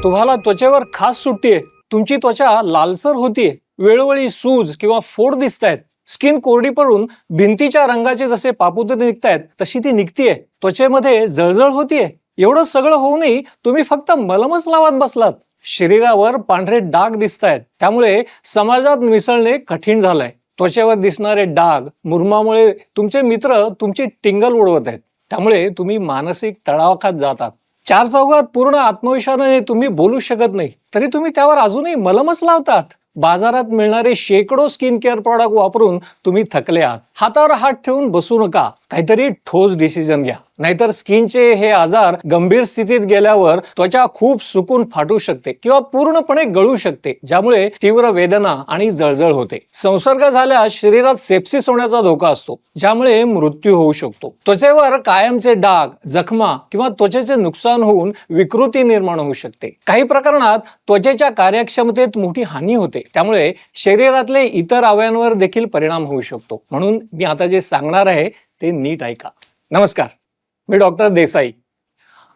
तुम्हाला त्वचेवर खास सुट्टीये, तुमची त्वचा लालसर होतीये, वेळोवेळी सूज किंवा फोड दिसतायत, स्किन कोरडी पडून भिंतीच्या रंगाचे जसे पापुद्रे निघतायत तशी ती निघतीये, त्वचेमध्ये जळजळ होतीये, एवढं सगळं होऊनही तुम्ही फक्त मलमच लावत बसलात. शरीरावर पांढरे डाग दिसतायत, त्यामुळे समाजात मिसळणे कठीण झालंय. त्वचेवर दिसणारे डाग, मुरुमामुळे तुमचे मित्र तुमची टिंगल उडवत आहेत, त्यामुळे तुम्ही मानसिक तणावाखात जातात. चार चौघात पूर्ण आत्मविश्वासाने तुम्ही बोलू शकत नाही, तरी तुम्ही त्यावर अजूनही मलमच लावतात. बाजारात मिळणारे शेकडो स्किन केअर प्रॉडक्ट वापरून तुम्ही थकले आहात. हातावर हात ठेवून बसू नका, काहीतरी ठोस डिसिजन घ्या, नाहीतर स्किनचे हे आजार गंभीर स्थितीत गेल्यावर त्वचा खूप सुकून फाटू शकते किंवा पूर्णपणे गळू शकते, ज्यामुळे तीव्र वेदना आणि जळजळ होते. संसर्ग झाल्यास शरीरात सेप्सिस होण्याचा धोका असतो, ज्यामुळे मृत्यू होऊ शकतो. त्वचेवर कायमचे डाग, जखमा किंवा त्वचेचे नुकसान होऊन विकृती निर्माण होऊ शकते. काही प्रकरणात त्वचेच्या कार्यक्षमतेत मोठी हानी होते, त्यामुळे शरीरातले इतर अवयवांवर देखील परिणाम होऊ शकतो. म्हणून मी आता जे सांगणार आहे ते नीट ऐका. नमस्कार, मी डॉक्टर देसाई.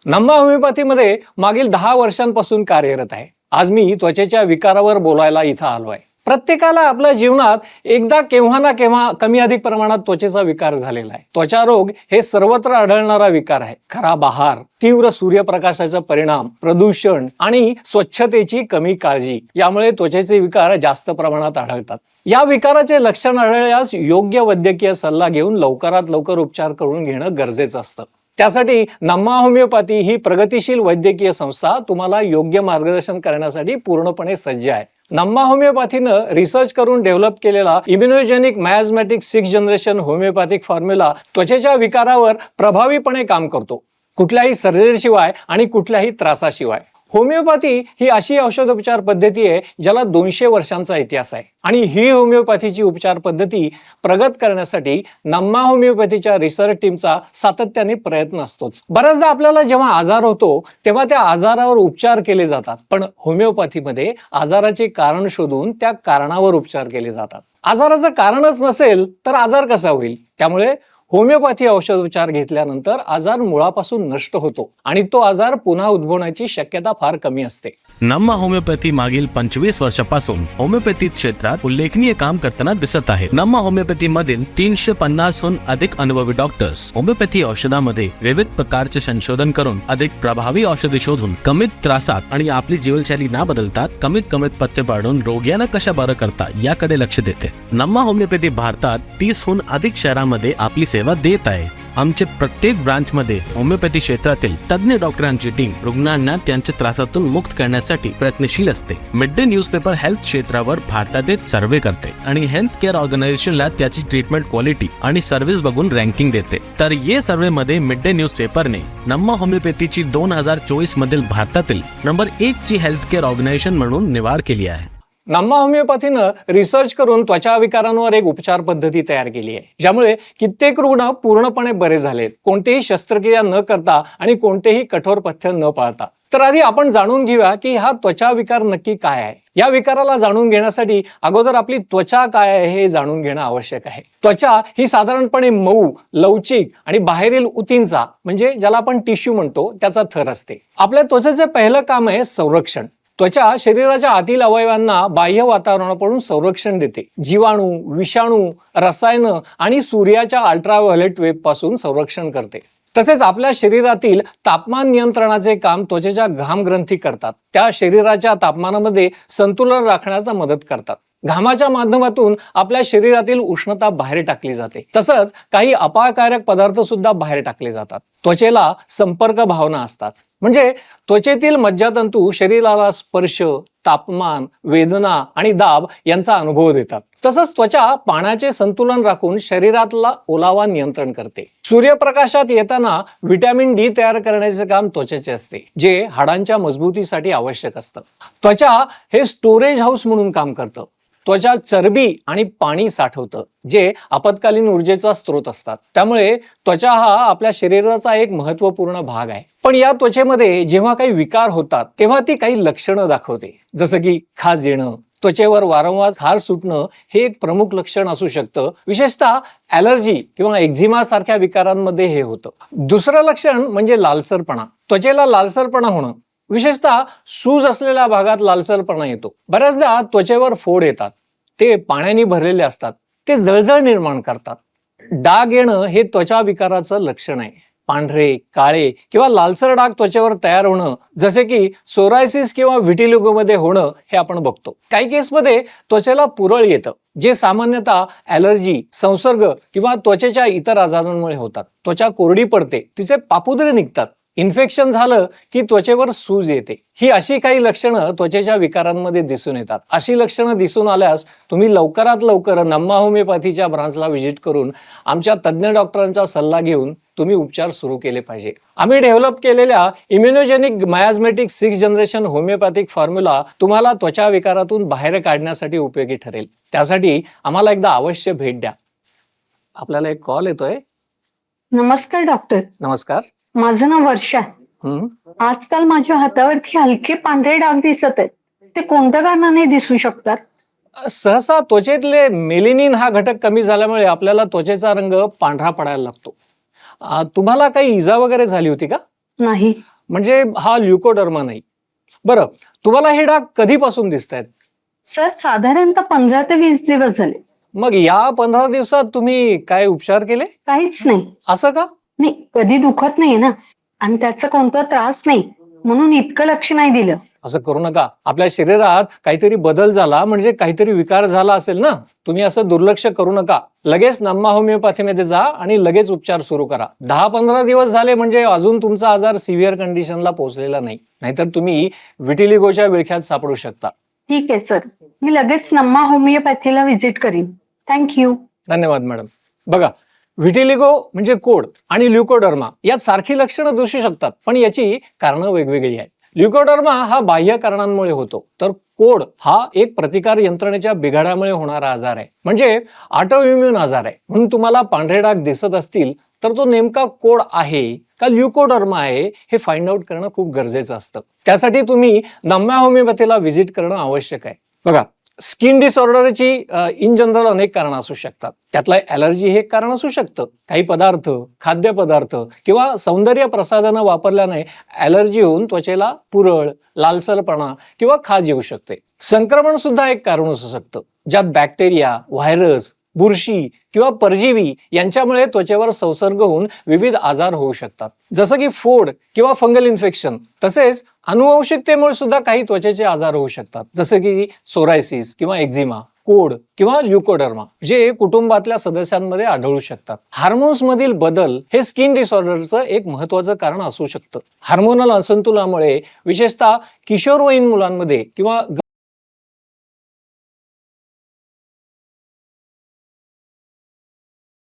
नम्मा होमिओपॅथीमध्ये मागील 10 वर्षांपासून कार्यरत आहे. आज मी त्वचेच्या विकारावर बोलायला इथं आलो आहे. प्रत्येकाला आपल्या जीवनात एकदा केव्हा ना केव्हा कमी अधिक प्रमाणात त्वचेचा विकार झालेला आहे. त्वचा रोग हे सर्वत्र आढळणारा विकार आहे. खराब आहार, तीव्र सूर्यप्रकाशाचा परिणाम, प्रदूषण आणि स्वच्छतेची कमी काळजी यामुळे त्वचेचे विकार जास्त प्रमाणात आढळतात. या विकाराचे लक्षण आढळल्यास योग्य वैद्यकीय सल्ला घेऊन लवकरात लवकर उपचार करून घेणं गरजेचं असतं. त्यासाठी नम्मा होमिओपॅथी ही प्रगतीशील वैद्यकीय संस्था तुम्हाला योग्य मार्गदर्शन करण्यासाठी पूर्णपणे सज्ज आहे. नम्मा होमिओपॅथीनं रिसर्च करून डेव्हलप केलेला immunogenic miasmatic 6th generation homeopathic formula त्वचेच्या विकारावर प्रभावीपणे काम करतो, कुठल्याही सर्जरीशिवाय आणि कुठल्याही त्रासाशिवाय. होमिओपॅथी ही अशी औषधोपचार पद्धती आहे ज्याला 200 वर्षांचा इतिहास आहे, आणि ही होमिओपॅथीची उपचार पद्धती प्रगत करण्यासाठी नम्मा होमिओपॅथीच्या रिसर्च टीमचा सातत्याने प्रयत्न असतोच. बऱ्याचदा आपल्याला जेव्हा आजार होतो तेव्हा त्या आजारावर उपचार केले जातात, पण होमिओपॅथीमध्ये आजाराचे कारण शोधून त्या कारणावर उपचार केले जातात. आजाराचं कारणच नसेल तर आजार कसा होईल? त्यामुळे होमिओपॅथी औषधोपचार घेतल्यानंतर आजार मुळापासून नष्ट होतो आणि तो आजार पुन्हा उद्भवण्याची शक्यता फार कमी असते. नम्मा होमिओपॅथी मागील 25 वर्षापासून होमिओपॅथी क्षेत्रात उल्लेखनीय काम करताना दिसत आहे. नम्मा होमिओपॅथी मधील 350हून अधिक अनुभवी डॉक्टर्स होमिओपॅथी औषधामध्ये विविध प्रकारचे संशोधन करून अधिक प्रभावी औषधे शोधून कमीत त्रासात आणि आपली जीवनशैली न बदलता कमीत पथ्य पाळून रोग्यांना कशा बरं करता याकडे लक्ष देते. नम्मा होमिओपॅथी भारतात 30हून अधिक शहरांमध्ये आपली सेवा देत आहे. आमचे प्रत्येक ब्रांच मध्ये होमिओपॅथी क्षेत्रातील तज्ञ डॉक्टरांची टीम रुग्णांना त्यांच्या त्रासातून मुक्त करण्यासाठी प्रयत्नशील असते. मिड डे न्यूजपेपर हेल्थ क्षेत्रावर भारतातील सर्वे करते आणि हेल्थ केअर ऑर्गनायझेशनला त्याची ट्रीटमेंट क्वालिटी आणि सर्व्हिस बघून रँकिंग देते. तर या सर्वे मध्ये मिड डे न्यूजपेपरने नम्मा होमिओपॅथीची 2024 मधील भारतातील नंबर 1 ची हेल्थ केअर ऑर्गनायझेशन म्हणून निवड केली आहे. नम्मा होमिओपॅथीनं रिसर्च करून त्वचा विकारांवर एक उपचार पद्धती तयार केली आहे, ज्यामुळे कित्येक रुग्ण पूर्णपणे बरे झालेत, कोणतीही शस्त्रक्रिया न करता आणि कोणतेही कठोर पथ्य न पाळता. तर आधी आपण जाणून घेऊया की हा त्वचा विकार नक्की काय आहे. या विकाराला जाणून घेण्यासाठी अगोदर आपली त्वचा काय आहे हे जाणून घेणं आवश्यक आहे. त्वचा ही साधारणपणे मऊ, लवचिक आणि बाहेरील उतींचा म्हणजे ज्याला आपण टिश्यू म्हणतो त्याचा थर असते. आपल्या त्वचेचे पहिलं काम आहे संरक्षण. त्वचा शरीराच्या आतील अवयवांना बाह्य वातावरणापासून संरक्षण देते. जीवाणू, विषाणू, रसायनं आणि सूर्याच्या अल्ट्राव्हायोलेट वेब पासून संरक्षण करते. तसेच आपल्या शरीरातील तापमान नियंत्रणाचे काम त्वचेच्या घाम ग्रंथी करतात. त्या शरीराच्या तापमानामध्ये संतुलन राखण्याचा मदत करतात. घामाच्या माध्यमातून आपल्या शरीरातील उष्णता बाहेर टाकली जाते. तसंच काही अपायकारक पदार्थ सुद्धा बाहेर टाकले जातात. त्वचेला संपर्क भावना असतात, म्हणजे त्वचेतील मज्जातंतू शरीराला स्पर्श, तापमान, वेदना आणि दाब यांचा अनुभव देतात. तसंच त्वचा पाण्याचे संतुलन राखून शरीरातला ओलावा नियंत्रण करते. सूर्यप्रकाशात येताना व्हिटॅमिन डी तयार करण्याचे काम त्वचेचे असते, जे हाडांच्या मजबूतीसाठी आवश्यक असतं. त्वचा हे स्टोरेज हाऊस म्हणून काम करतं. त्वचा चरबी आणि पाणी साठवतं, जे आपत्कालीन ऊर्जेचा स्रोत असतात. त्यामुळे त्वचा हा आपल्या शरीराचा एक महत्त्वपूर्ण भाग आहे. पण या त्वचेमध्ये जेव्हा काही विकार होतात तेव्हा ती काही लक्षणं दाखवते, जसं की खाज येणं, त्वचेवर वारंवार खार सुटणं हे एक प्रमुख लक्षण असू शकतं. विशेषतः ॲलर्जी किंवा एक्झिमा सारख्या विकारांमध्ये हे होतं. दुसरं लक्षण म्हणजे लालसरपणा. त्वचेला लालसरपणा होणं, विशेषतः सूज असलेल्या भागात लालसरपणा येतो. बऱ्याचदा त्वचेवर फोड येतात, ते पाण्याने भरलेले असतात, ते जळजळ निर्माण करतात. डाग येणं हे त्वचा विकाराचं लक्षण आहे. पांढरे, काळे किंवा लालसर डाग त्वचेवर तयार होणं, जसे की सोरायसिस किंवा व्हिटिलिगोमध्ये होणं, हे आपण बघतो. काही केसमध्ये त्वचेला पुरळ येतं, जे सामान्यतः ॲलर्जी, संसर्ग किंवा त्वचेच्या इतर आजारांमुळे होतात. त्वचा कोरडी पडते, तिचे पापुद्रे निघतात, इन्फेक्शन झालं की त्वचेवर सूज येते. ही अशी काही लक्षणं त्वचेच्या विकारांमध्ये दिसून येतात. अशी लक्षणं दिसून आल्यास तुम्ही लवकरात लवकर नम्मा होमिओपॅथीच्या ब्रांचला व्हिजिट करून आमच्या तज्ज्ञ डॉक्टरांचा सल्ला घेऊन तुम्ही उपचार सुरू केले पाहिजे. आम्ही डेव्हलप केलेल्या immunogenic miasmatic 6th generation homeopathic formula तुम्हाला त्वचा विकारातून बाहेर काढण्यासाठी उपयोगी ठरेल. त्यासाठी आम्हाला एकदा अवश्य भेट द्या. आपल्याला एक कॉल येतोय. नमस्कार डॉक्टर. नमस्कार. माझं नाव वर्षा आहे. हं. आजकाल माझ्या हातावरती हलके पांढरे डाग दिसत आहेत. ते कोणत्या कारणाने दिसू शकतात? सहसा त्वचेतले मेलेनिन हा घटक कमी झाल्यामुळे आपल्याला त्वचेचा रंग पांढरा पडायला लागतो. तुम्हाला काही इजा वगैरे झाली होती का? नाही. म्हणजे हा ल्युकोडर्मा नाही. बरं, तुम्हाला हे डाग कधीपासून दिसत आहेत? सर, साधारणतः 15 ते 20 दिवस झाले. मग या 15 दिवसात तुम्ही काय उपचार केले? काहीच नाही. असं का? नाही, कधी दुखत नाही ना, आणि त्याचा कोणता त्रास नाही, म्हणून इतकं लक्ष नाही दिलं. असं करू नका. आपल्या शरीरात काहीतरी बदल झाला म्हणजे काहीतरी विकार झाला असेल ना. तुम्ही असं दुर्लक्ष करू नका. लगेच नम्मा होमिओपॅथीमध्ये जा आणि लगेच उपचार सुरू करा. 10-15 दिवस झाले म्हणजे अजून तुमचा आजार सिव्हिअर कंडिशनला पोहोचलेला नाही. नाहीतर तुम्ही विटिलिगोच्या विळख्यात सापडू शकता. ठीक आहे सर, मी लगेच नम्मा होमिओपॅथीला व्हिजिट करीन. थँक्यू. धन्यवाद मॅडम. बघा, व्हिटिलिगो म्हणजे कोड आणि ल्युकोडर्मा यात सारखी लक्षणं दिसू शकतात, पण याची कारणं वेगवेगळी आहेत. ल्युकोडर्मा हा बाह्य कारणांमुळे होतो, तर कोड हा एक प्रतिकार यंत्रणेच्या बिघाडामुळे होणारा आजार आहे, म्हणजे ऑटोइम्युन आजार आहे. म्हणून तुम्हाला पांढरे डाग दिसत असतील तर तो नेमका कोड आहे का ल्युकोडर्मा आहे हे फाइंड आउट करणं खूप गरजेचं असतं. त्यासाठी तुम्ही नम्मा होमिओपॅथीला व्हिजिट करणं आवश्यक आहे. बघा, स्किन डिसऑर्डरची इन जनरल अनेक कारणं असू शकतात. त्यातलं ॲलर्जी हे एक कारण असू शकतं. काही पदार्थ, खाद्यपदार्थ किंवा सौंदर्य प्रसाधनं वापरल्याने ॲलर्जी होऊन त्वचेला पुरळ, लालसरपणा किंवा खाज येऊ शकते. संक्रमण सुद्धा एक कारण असू शकतं, ज्यात बॅक्टेरिया, व्हायरस, बुरशी किंवा परजीवी यांच्यामुळे त्वचेवर संसर्ग होऊन विविध आजार होऊ शकतात, जसं की फोड किंवा फंगल इन्फेक्शन. तसेच अनुवंशिकतेमुळे सुद्धा काही त्वचेचे आजार होऊ शकतात, जसे की सोरायसिस किंवा एक्झिमा, कोड किंवा ल्युकोडर्मा, जे कुटुंबातल्या सदस्यांमध्ये आढळू शकतात. हार्मोन्स मधील बदल हे स्किन डिसऑर्डरचं एक महत्वाचं कारण असू शकतं. हार्मोनल असंतुलनामुळे विशेषतः किशोरवयीन मुलांमध्ये किंवा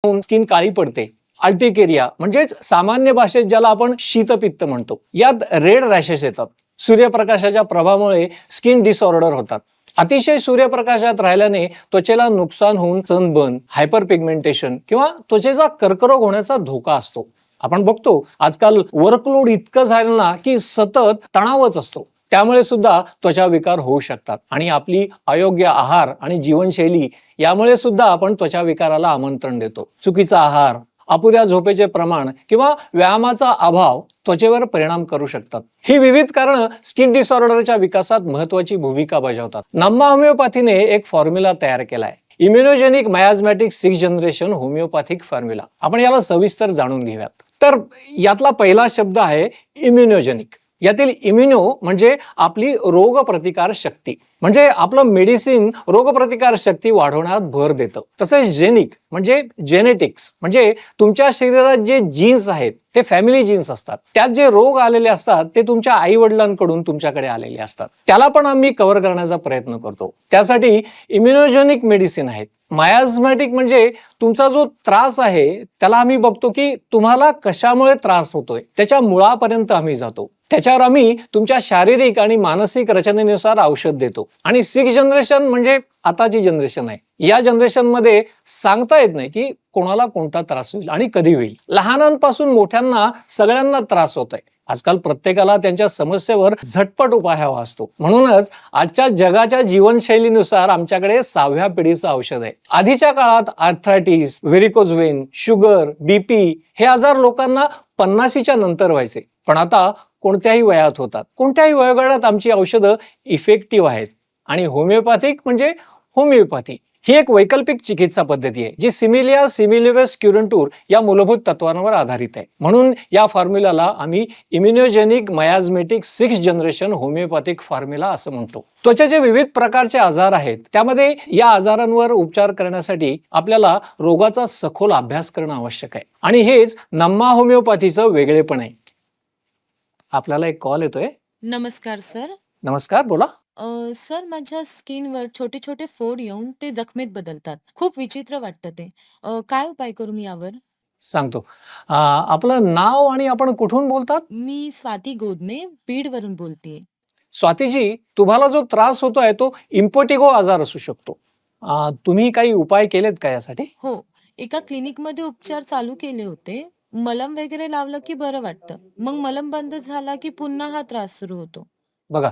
स्किन काळी पडते. अल्टिकेरिया म्हणजेच सामान्य भाषेत ज्याला आपण शीतपित्त म्हणतो, यात रेड रॅशेस येतात. सूर्यप्रकाशाच्या प्रभावामुळे स्किन डिसऑर्डर होतात. अतिशय सूर्यप्रकाशात राहिल्याने त्वचेला नुकसान होऊन सनबर्न, हायपर पिगमेंटेशन किंवा त्वचेचा कर्करोग होण्याचा धोका असतो. आपण बघतो आजकाल वर्कलोड इतकं झालं ना की सतत तणावच असतो. त्यामुळे सुद्धा त्वचा विकार होऊ शकतात आणि आपली अयोग्य आहार आणि जीवनशैली यामुळे सुद्धा आपण त्वचा विकाराला आमंत्रण देतो. चुकीचा आहार, अपुऱ्या झोपेचे प्रमाण किंवा व्यायामाचा अभाव त्वचेवर परिणाम करू शकतात. ही विविध कारणं स्किन डिसऑर्डरच्या विकासात महत्वाची भूमिका बजावतात. नम्मा होमिओपॅथीने एक फॉर्म्युला तयार केलाय, immunogenic miasmatic 6th generation homeopathic formula. आपण याला सविस्तर जाणून घेऊयात. तर यातला पहिला शब्द आहे इम्युनोजेनिक. यातील इम्युनो म्हणजे आपली रोगप्रतिकार शक्ती, म्हणजे आपलं मेडिसिन रोगप्रतिकार शक्ती वाढवण्यात भर देतं. तसेच जेनिक म्हणजे जेनेटिक्स, म्हणजे तुमच्या शरीरात जे जीन्स आहेत ते फॅमिली जीन्स असतात. त्यात जे रोग आलेले असतात ते तुमच्या आई वडिलांकडून तुमच्याकडे आलेले असतात. त्याला पण आम्ही कव्हर करण्याचा प्रयत्न करतो. त्यासाठी इम्युनोजेनिक मेडिसिन आहेत. मायाझमॅटिक म्हणजे तुमचा जो त्रास आहे त्याला आम्ही बघतो की तुम्हाला कशामुळे त्रास होतोय, त्याच्या मुळापर्यंत आम्ही जातो. त्याच्यावर आम्ही तुमच्या शारीरिक आणि मानसिक रचनेनुसार औषध देतो. आणि 6th जनरेशन म्हणजे आताची जनरेशन आहे. या जनरेशन मध्ये सांगता येत नाही की कोणाला कोणता त्रास होईल आणि कधी होईल. लहानांपासून मोठ्यांना सगळ्यांना त्रास होत आहे. आजकाल प्रत्येकाला त्यांच्या समस्येवर झटपट उपाय हवा असतो. म्हणूनच आजच्या जगाच्या जीवनशैलीनुसार आमच्याकडे 6व्या पिढीचं औषध आहे. आधीच्या काळात arthritis, varicose Wien, sugar, BP हे आजार लोकांना 50च्या नंतर व्हायचे. पण आता कोणत्याही वयात होतात. कोणत्याही वयोगटात आमची औषधं इफेक्टिव्ह आहेत. आणि होमिओपॅथिक म्हणजे होमिओपॅथी ही एक वैकल्पिक चिकित्सा पद्धती आहे जी सिमिलिया सिमिलिबस क्युरंटूर या मूलभूत तत्वांवर आधारित आहे. म्हणून या फॉर्म्युलाला आम्ही immunogenic miasmatic 6th generation homeopathic formula असं म्हणतो. त्वचेचे विविध प्रकारचे आजार आहेत. त्यामध्ये या आजारांवर उपचार करण्यासाठी आपल्याला रोगाचा सखोल अभ्यास करणं आवश्यक आहे. आणि हेच नम्मा होमिओपॅथीचं वेगळेपण आहे. आपल्याला एक कॉल येतोय. नमस्कार सर. नमस्कार, बोला. सर माझ्या स्किनवर छोटे छोटे फोड येऊन ते जखमेत बदलतात. खूप विचित्र वाटतं ते. काय उपाय करू मी यावर? सांगतो. आपलं नाव आणि आपण कुठून बोलतात? मी स्वाती गोदने बीडवरून बोलतेय. स्वातीजी, तुम्हाला जो त्रास होतोय तो इम्पोटिगो आजार असू शकतो. तुम्ही काही उपाय केलेत का यासाठी? हो, एका क्लिनिकमध्ये उपचार चालू केले होते. मलम वगैरे लावलं की बरं वाटतं. मग मलम बंद झाला की पुन्हा हा त्रास सुरू होतो. बघा,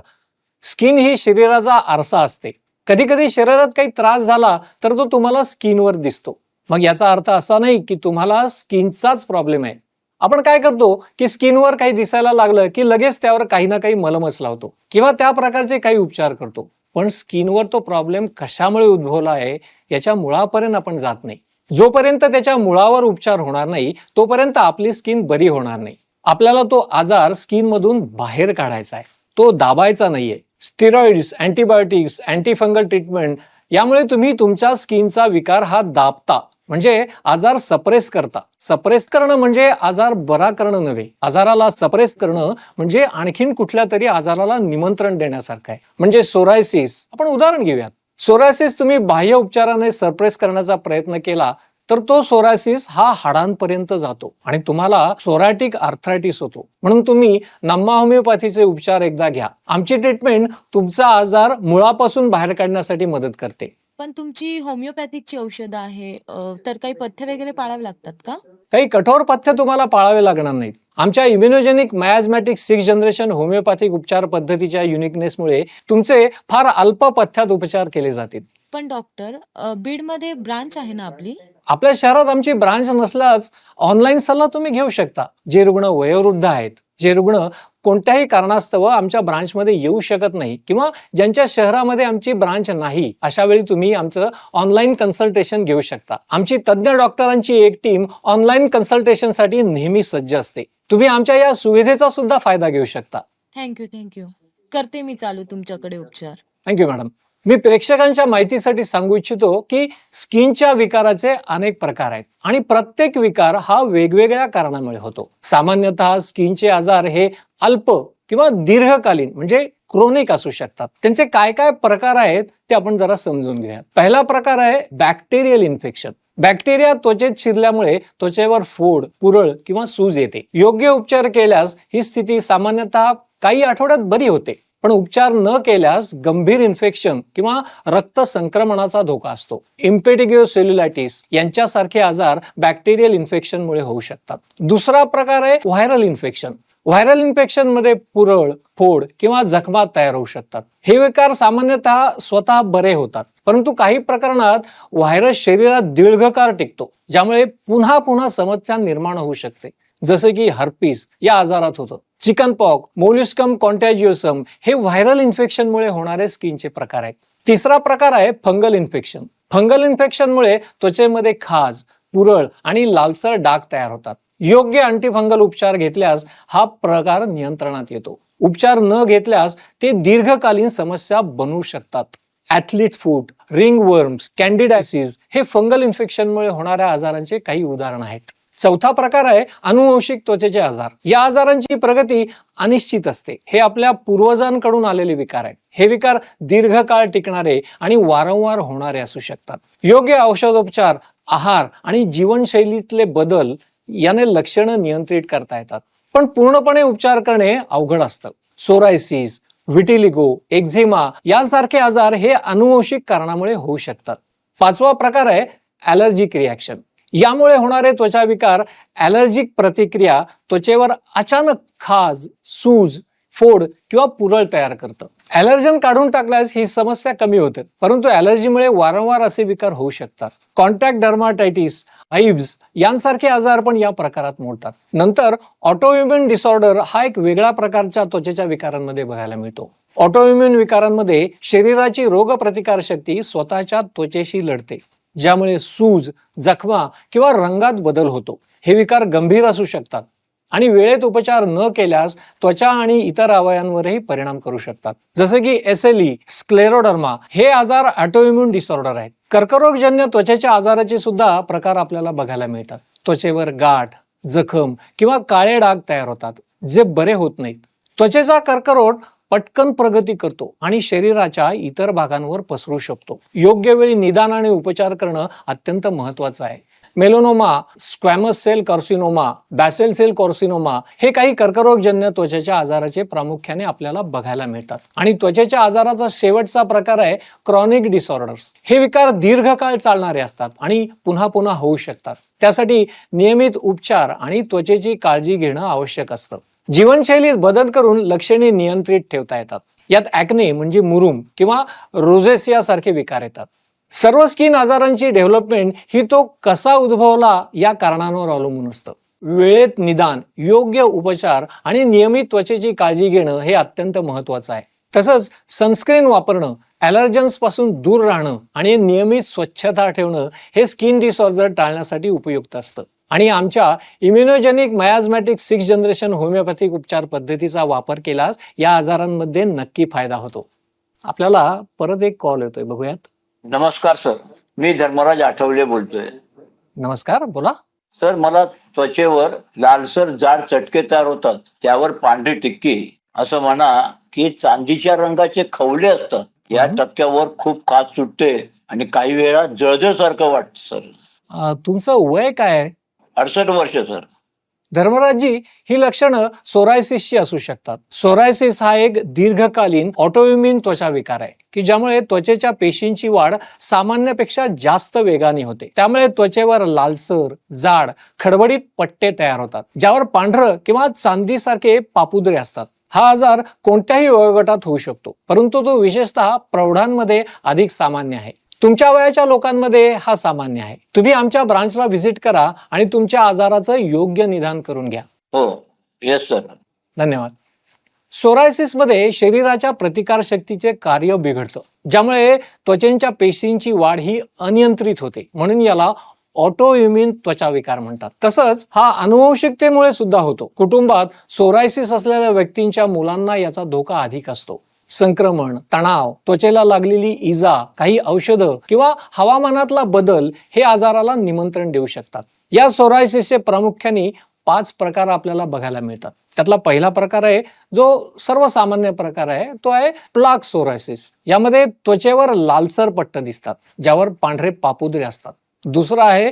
स्किन ही शरीराचा आरसा असते. कधी कधी शरीरात काही त्रास झाला तर तो तुम्हाला स्किनवर दिसतो. मग याचा अर्थ असा नाही की तुम्हाला स्किनचाच प्रॉब्लेम आहे. आपण काय करतो की स्किनवर काही दिसायला लागलं की लगेच त्यावर काही ना काही मलमच लावतो किंवा त्या प्रकारचे काही उपचार करतो. पण स्किनवर तो प्रॉब्लेम कशामुळे उद्भवला आहे याच्या मुळापर्यंत आपण जात नाही. जोपर्यंत त्याच्या मुळावर उपचार होणार नाही तोपर्यंत आपली स्किन बरी होणार नाही. आपल्याला तो आजार स्किन मधून बाहेर काढायचा आहे, तो दाबायचा नाहीये. स्टेरॉइड्स, अँटीबायोटिक्स, अँटीफंगल ट्रीटमेंट यामुळे तुम्ही तुमच्या स्किनचा विकार हा दाबता, म्हणजे आजार सप्रेस करता. सप्रेस करणं म्हणजे आजार बरा करणं नव्हे. आजाराला सप्रेस करणं म्हणजे आणखीन कुठल्या तरी आजाराला निमंत्रण देण्यासारखं आहे. म्हणजे सोरायसिस, आपण उदाहरण घेऊयात. सोरायसिस तुम्ही बाह्य उपचाराने सप्रेस करण्याचा प्रयत्न केला तर तो सोरायसिस हा हाडांपर्यंत जातो आणि तुम्हाला सोरायटिक आर्थरायटिस होतो. म्हणून तुम्ही नम्मा होमिओपॅथीचे उपचार एकदा घ्या. आमची ट्रीटमेंट तुमचा आजार मुळापासून बाहेर काढण्यासाठी मदत करते. पण तुमची होमिओपॅथिकची औषधं आहे, तर काही पथ्य वगैरे पाळावे लागतात का? काही कठोर पथ्य तुम्हाला पाळावे लागणार नाहीत. आमच्या इम्युनोजेनिक मयाझमॅटिक 6th जनरेशन होमिओपॅथिक उपचार पद्धतीच्या युनिकनेसमुळे तुमचे फार अल्प पथ्यात उपचार केले जातील. पण डॉक्टर, बीडमध्ये ब्रांच आहे ना आपली? आपल्या शहरात आमची ब्रांच नसल्यास ऑनलाईन सल्ला तुम्ही घेऊ शकता. जे रुग्ण वयोवृद्ध आहेत, जे रुग्ण कोणत्याही कारणास्तव आमच्या ब्रांचमध्ये येऊ शकत नाही किंवा ज्यांच्या शहरामध्ये आमची ब्रांच नाही, अशा वेळी तुम्ही आमचं ऑनलाईन कन्सल्टेशन घेऊ शकता. आमची तज्ज्ञ डॉक्टरांची एक टीम ऑनलाईन कन्सल्टेशनसाठी नेहमी सज्ज असते. तुम्ही आमच्या या सुविधेचा सुद्धा फायदा घेऊ शकता. थँक्यू. करते मी चालू तुमच्याकडे उपचार. Thank you madam. मी प्रेक्षकांच्या माहितीसाठी सांगू इच्छितो की स्किनच्या विकाराचे अनेक प्रकार आहेत आणि प्रत्येक विकार हा वेगवेगळ्या कारणामुळे होतो. सामान्यतः स्किनचे आजार हे अल्प किंवा दीर्घकालीन म्हणजे क्रोनिक असू शकतात. त्यांचे काय काय प्रकार आहेत ते आपण जरा समजून घेऊया. पहिला प्रकार आहे बॅक्टेरियल इन्फेक्शन. बॅक्टेरिया त्वचेत शिरल्यामुळे त्वचेवर फोड, पुरळ किंवा सूज येते. योग्य उपचार केल्यास ही स्थिती सामान्यतः काही आठवड्यात बरी होते. पण उपचार न केल्यास गंभीर इन्फेक्शन किंवा रक्त संक्रमणाचा धोका असतो. इम्पेटिगो सेल्युलायटिस यांच्यासारखे आजार बॅक्टेरियल इन्फेक्शनमुळे होऊ शकतात. दुसरा प्रकार आहे व्हायरल इन्फेक्शन. व्हायरल इन्फेक्शन मध्ये पुरळ, फोड किंवा जखमा तयार होऊ शकतात. हे विकार सामान्यतः स्वतः बरे होतात, परंतु काही प्रकरणात व्हायरस शरीरात दीर्घकाळ टिकतो, ज्यामुळे पुन्हा पुन्हा समस्या निर्माण होऊ शकते. जसे की हर्पीस या आजारात होतं. चिकन पॉक, मोल्युस्कम कॉन्टॅजिओसम हे व्हायरल इन्फेक्शनमुळे होणारे स्किनचे प्रकार आहेत. तिसरा प्रकार आहे फंगल इन्फेक्शन. फंगल इन्फेक्शनमुळे त्वचेमध्ये खाज, पुरळ आणि लालसर डाग तयार होतात. योग्य अँटीफंगल उपचार घेतल्यास हा प्रकार नियंत्रणात येतो. उपचार न घेतल्यास ते दीर्घकालीन समस्या बनवू शकतात. ॲथलीट फूट, रिंग वर्म्स, कॅन्डिडायसिस हे फंगल इन्फेक्शनमुळे होणाऱ्या आजारांचे काही उदाहरण आहेत. चौथा प्रकार आहे अनुवंशिक त्वचेचे आजार. या आजारांची प्रगती अनिश्चित असते. हे आपल्या पूर्वजांकडून आलेले विकार आहेत. हे विकार दीर्घकाळ टिकणारे आणि वारंवार होणारे असू शकतात. योग्य औषधोपचार, आहार आणि जीवनशैलीतले बदल याने लक्षणं नियंत्रित करता येतात. पण पूर्णपणे उपचार करणे अवघड असतं. सोरायसिस, व्हिटिलिगो, एक्झिमा यासारखे आजार हे अनुवंशिक कारणामुळे होऊ शकतात. पाचवा प्रकार आहे ॲलर्जिक रिॲक्शन. यामुळे होणारे त्वचा विकार, ॲलर्जिक प्रतिक्रिया, त्वचेवर अचानक खाज, सूज, फोड किंवा पुरळ तयार करतं. ॲलर्जन काढून टाकल्यास ही समस्या कमी होते, परंतु ॲलर्जीमुळे वारंवार असे विकार होऊ शकतात. कॉन्टॅक्ट डर्माटायटिस, आईब्स यांसारखे आजार पण या प्रकारात मोडतात. नंतर ऑटोइम्युन डिसऑर्डर हा एक वेगळा प्रकारच्या त्वचेच्या विकारांमध्ये बघायला मिळतो. ऑटोइम्युन विकारांमध्ये शरीराची रोगप्रतिकार शक्ती स्वतःच्या त्वचेशी लढते, ज्यामुळे सूज, जखमा किंवा रंगात बदल होतो. हे विकार गंभीर असू शकतात आणि वेळेत उपचार न केल्यास त्वचा आणि इतर अवयवांवरही परिणाम करू शकतात. जसे की SLE, स्क्लेरोडर्मा हे आजार ऑटोइम्युन डिसऑर्डर आहेत. कर्करोगजन्य त्वचेच्या आजाराचे सुद्धा प्रकार आपल्याला बघायला मिळतात. त्वचेवर गाठ, जखम किंवा काळे डाग तयार होतात, जे बरे होत नाहीत. त्वचेचा कर्करोग पटकन प्रगती करतो आणि शरीराच्या इतर भागांवर पसरू शकतो. योग्य वेळी निदान आणि उपचार करणं अत्यंत महत्त्वाचं आहे. Melanoma, squamous cell carcinoma, basal cell carcinoma हे काही कर्करोगजन्य त्वचेच्या आजाराचे प्रामुख्याने आपल्याला बघायला मिळतात. आणि त्वचेच्या आजाराचा शेवटचा प्रकार आहे क्रॉनिक डिसऑर्डर्स. हे विकार दीर्घकाळ चालणारे असतात आणि पुन्हा पुन्हा होऊ शकतात. त्यासाठी नियमित उपचार आणि त्वचेची काळजी घेणं आवश्यक असतं. जीवनशैलीत बदल करून लक्षणे नियंत्रित ठेवता येतात. यात ॲक्ने म्हणजे मुरूम किंवा रोझेसिया सारखे विकार येतात. सर्व स्किन आजारांची डेव्हलपमेंट ही तो कसा उद्भवला या कारणांवर अवलंबून असतं. वेळेत निदान, योग्य उपचार आणि नियमित त्वचेची काळजी घेणं हे अत्यंत महत्त्वाचं आहे. तसंच सनस्क्रीन वापरणं, ॲलर्जन्स पासून दूर राहणं आणि नियमित स्वच्छता ठेवणं हे स्किन डिसऑर्डर टाळण्यासाठी उपयुक्त असतं. आणि आमच्या immunogenic miasmatic 6th generation homeopathic उपचार पद्धतीचा वापर केल्यास या आजारांमध्ये नक्की फायदा होतो. आपल्याला परत एक कॉल येतोय, बघूयात. नमस्कार सर, मी धर्मराज आठवले बोलतोय. नमस्कार, बोला. सर, मला त्वचेवर लालसर जाड चटके तयार होतात, त्यावर पांढरी टिक्की, असं म्हणा की चांदीच्या रंगाचे खवले असतात. या टक्क्यावर खूप खाज सुटते आणि काही वेळा जळजळ सारखं वाटतं सर. तुमचं वय काय आहे? 68 वर्ष सर. धर्मराजजी, ही लक्षणं सोरायसिसची असू शकतात. सोरायसिस हा एक दीर्घकालीन ऑटोइम्युन त्वचा विकार आहे की ज्यामुळे त्वचेच्या पेशींची वाढ सामान्यपेक्षा जास्त वेगाने होते. त्यामुळे त्वचेवर लालसर, जाड, खडबडीत पट्टे तयार होतात, ज्यावर पांढरं किंवा चांदीसारखे पापुद्रे असतात. हा आजार कोणत्याही वयोगटात होऊ शकतो, परंतु तो विशेषतः प्रौढांमध्ये अधिक सामान्य आहे. तुमच्या वयाच्या लोकांमध्ये हा सामान्य आहे. तुम्ही आमच्या ब्रांचला व्हिजिट करा आणि तुमच्या आजाराचं योग्य निदान करून घ्या. हो, येस सर. धन्यवाद. सोरायसिसमध्ये शरीराच्या प्रतिकारशक्तीचे कार्य बिघडतं, ज्यामुळे त्वचेच्या पेशींची वाढ ही अनियंत्रित होते. म्हणून याला ऑटोइम्युन त्वचा विकार म्हणतात. तसंच हा अनुवंशिकतेमुळे सुद्धा होतो. कुटुंबात सोरायसिस असलेल्या व्यक्तींच्या मुलांना याचा धोका अधिक असतो. संक्रमण, तणाव, त्वचेला लागलेली इजा, काही औषधं किंवा हवामानातला बदल हे आजाराला निमंत्रण देऊ शकतात. या सोरायसिसचे प्रामुख्याने 5 प्रकार आपल्याला बघायला मिळतात. त्यातला पहिला प्रकार आहे, जो सर्वसामान्य प्रकार आहे, तो आहे प्लाक सोरायसिस. यामध्ये त्वचेवर लालसर पट्ट दिसतात, ज्यावर पांढरे पापुद्रे असतात. दुसरा आहे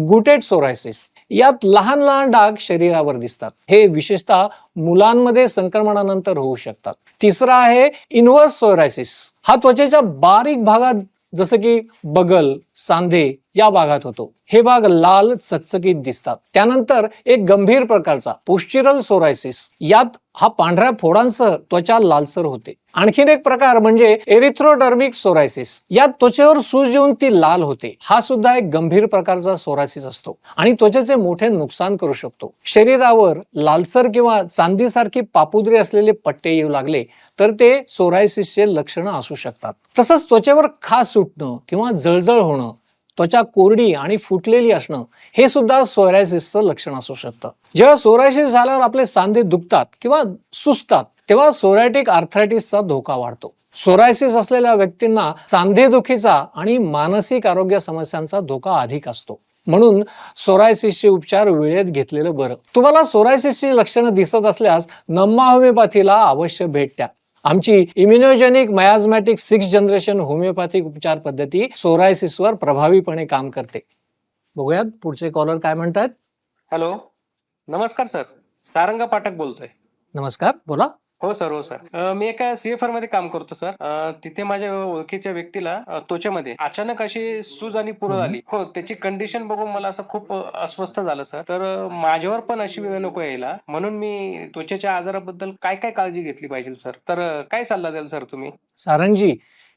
गुटेड सोरायसिस. यात लहान लहान डाग शरीरावर दिसतात. हे विशेषतः मुलांमध्ये संक्रमणानंतर होऊ शकतात. तिसरा आहे इन्व्हर्स सोरायसिस. हा त्वचेच्या बारीक भागात जसं की बगल, सांधे या भागात होतो. हे भाग लाल चकचकीत दिसतात. त्यानंतर एक गंभीर प्रकारचा पोस्चरल सोरायसिस. यात हा पांढऱ्या फोडांसह त्वचा लालसर होते. आणखीन एक प्रकार म्हणजे एरिथ्रोडर्मिक सोरायसिस. यात त्वचेवर सूज येऊन ती लाल होते. हा सुद्धा एक गंभीर प्रकारचा सोरायसिस असतो आणि त्वचेचे मोठे नुकसान करू शकतो. शरीरावर लालसर किंवा चांदीसारखी पापुद्रे असलेले पट्टे येऊ लागले तर ते सोरायसिसचे लक्षणं असू शकतात. तसंच त्वचेवर खाज सुटणं किंवा जळजळ होणं, त्वचा कोरडी आणि फुटलेली असणं हे सुद्धा सोरायसिसचं लक्षण असू शकतं. जेव्हा सोरायसिस झाल्यावर आपले सांधे दुखतात किंवा सुजतात, तेव्हा सोरायटिक आर्थरायटिसचा धोका वाढतो. सोरायसिस असलेल्या व्यक्तींना सांधेदुखीचा आणि मानसिक आरोग्य समस्यांचा धोका अधिक असतो. म्हणून सोरायसिसचे उपचार वेळेत घेतलेलं बरं. तुम्हाला सोरायसिसची लक्षणं दिसत असल्यास नम्मा होमिओपॅथीला अवश्य भेट द्या. आमची immunogenic miasmatic 6th generation homeopathic उपचार पद्धती सोरायसिसवर प्रभावीपणे काम करते. बघूयात पुढचे कॉलर काय म्हणतात. हॅलो, नमस्कार सर. सारंगा पाठक बोलतोय. नमस्कार, बोला. हो सर, हो सर. मी एका CFR मध्ये काम करतो सर. तिथे माझ्या ओळखीच्या व्यक्तीला त्वचेमध्ये अचानक अशी सूज आणि पुरळ आली. हो, त्याची कंडिशन बघून मला असं खूप अस्वस्थ झालं सर. तर माझ्यावर पण अशी वेळ नको यायला, म्हणून मी त्वचेच्या आजाराबद्दल काय काय काळजी घेतली पाहिजे सर. तर काय सल्ला द्याल सर तुम्ही? सारंगजी,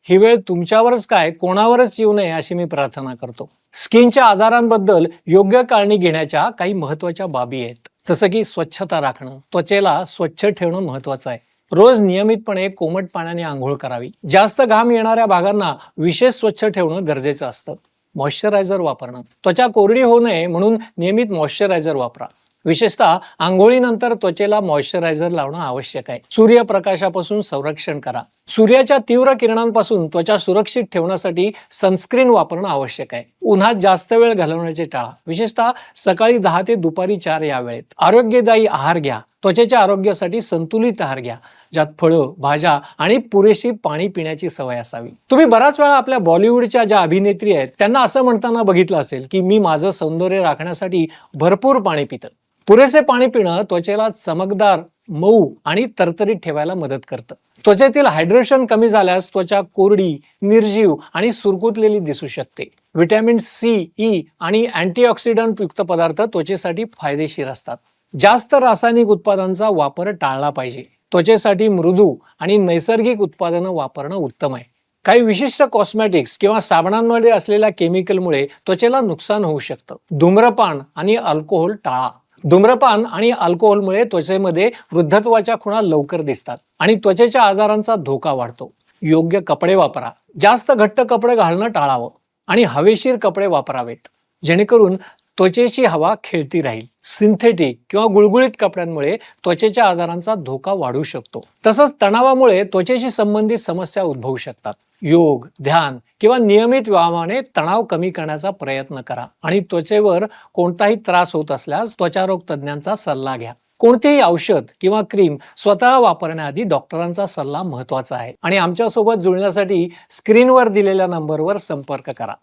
ही वेळ तुमच्यावरच काय कोणावरच येऊ नये अशी मी प्रार्थना करतो. स्किनच्या आजारांबद्दल योग्य काळजी घेण्याच्या काही महत्वाच्या बाबी आहेत. जसं की स्वच्छता राखणं, त्वचेला स्वच्छ ठेवणं महत्वाचं आहे. रोज नियमितपणे कोमट पाण्याने आंघोळ करावी. जास्त घाम येणाऱ्या भागांना विशेष स्वच्छ ठेवणं गरजेचं असतं. मॉइश्चरायझर वापरणं, त्वचा कोरडी होऊ नये म्हणून नियमित मॉइश्चरायझर वापरा. विशेषतः आंघोळीनंतर त्वचेला मॉइश्चरायझर लावणं आवश्यक आहे. सूर्यप्रकाशापासून संरक्षण करा. सूर्याच्या तीव्र किरणांपासून त्वचा सुरक्षित ठेवण्यासाठी सनस्क्रीन वापरणं आवश्यक आहे. उन्हात जास्त वेळ घालवण्याचे टाळा, विशेषतः सकाळी 10 ते दुपारी 4 या वेळेत. आरोग्यदायी आहार घ्या. त्वचेच्या आरोग्यासाठी संतुलित आहार घ्या, ज्यात फळं, भाज्या आणि पुरेशी पाणी पिण्याची सवय असावी. तुम्ही बराच वेळा आपल्या बॉलिवूडच्या ज्या अभिनेत्री आहेत त्यांना असं म्हणताना बघितलं असेल की मी माझं सौंदर्य राखण्यासाठी भरपूर पाणी पितं. पुरेसे पाणी पिणं त्वचेला चमकदार, मऊ आणि तरतरीत ठेवायला मदत करतं. त्वचेतील हायड्रेशन कमी झाल्यास त्वचा कोरडी, निर्जीव आणि सुरकुतलेली दिसू शकते. व्हिटॅमिन C, E आणि अँटीऑक्सिडंट युक्त पदार्थ त्वचेसाठी फायदेशीर असतात. जास्त रासायनिक उत्पादनांचा वापर टाळला पाहिजे. त्वचेसाठी मृदू आणि नैसर्गिक उत्पादनं वापरणं उत्तम आहे. काही विशिष्ट कॉस्मेटिक्स किंवा साबणांमध्ये असलेल्या केमिकलमुळे त्वचेला नुकसान होऊ शकतं. धूम्रपान आणि अल्कोहोल टाळा. धूम्रपान आणि अल्कोहोलमुळे त्वचेमध्ये वृद्धत्वाच्या खुणा लवकर दिसतात आणि त्वचेच्या आजारांचा धोका वाढतो. योग्य कपडे वापरा. जास्त घट्ट कपडे घालणं टाळावं आणि हवेशीर कपडे वापरावेत, जेणेकरून त्वचेची हवा खेळती राहील. सिंथेटिक किंवा गुळगुळीत कपड्यांमुळे त्वचेच्या आजारांचा धोका वाढू शकतो. तसंच तणावामुळे त्वचेशी संबंधित समस्या उद्भवू शकतात. योग, ध्यान किंवा नियमित व्यायामाने तणाव कमी करण्याचा प्रयत्न करा आणि त्वचेवर कोणताही त्रास होत असल्यास त्वचारोग तज्ञांचा सल्ला घ्या. कोणतेही औषध किंवा क्रीम स्वतः वापरण्याआधी डॉक्टरांचा सल्ला महत्वाचा आहे. आणि आमच्यासोबत जुळण्यासाठी स्क्रीनवर दिलेल्या नंबरवर संपर्क करा.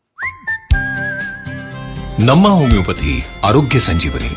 नम्मा होमिओपॅथी, आरोग्य संजीवनी.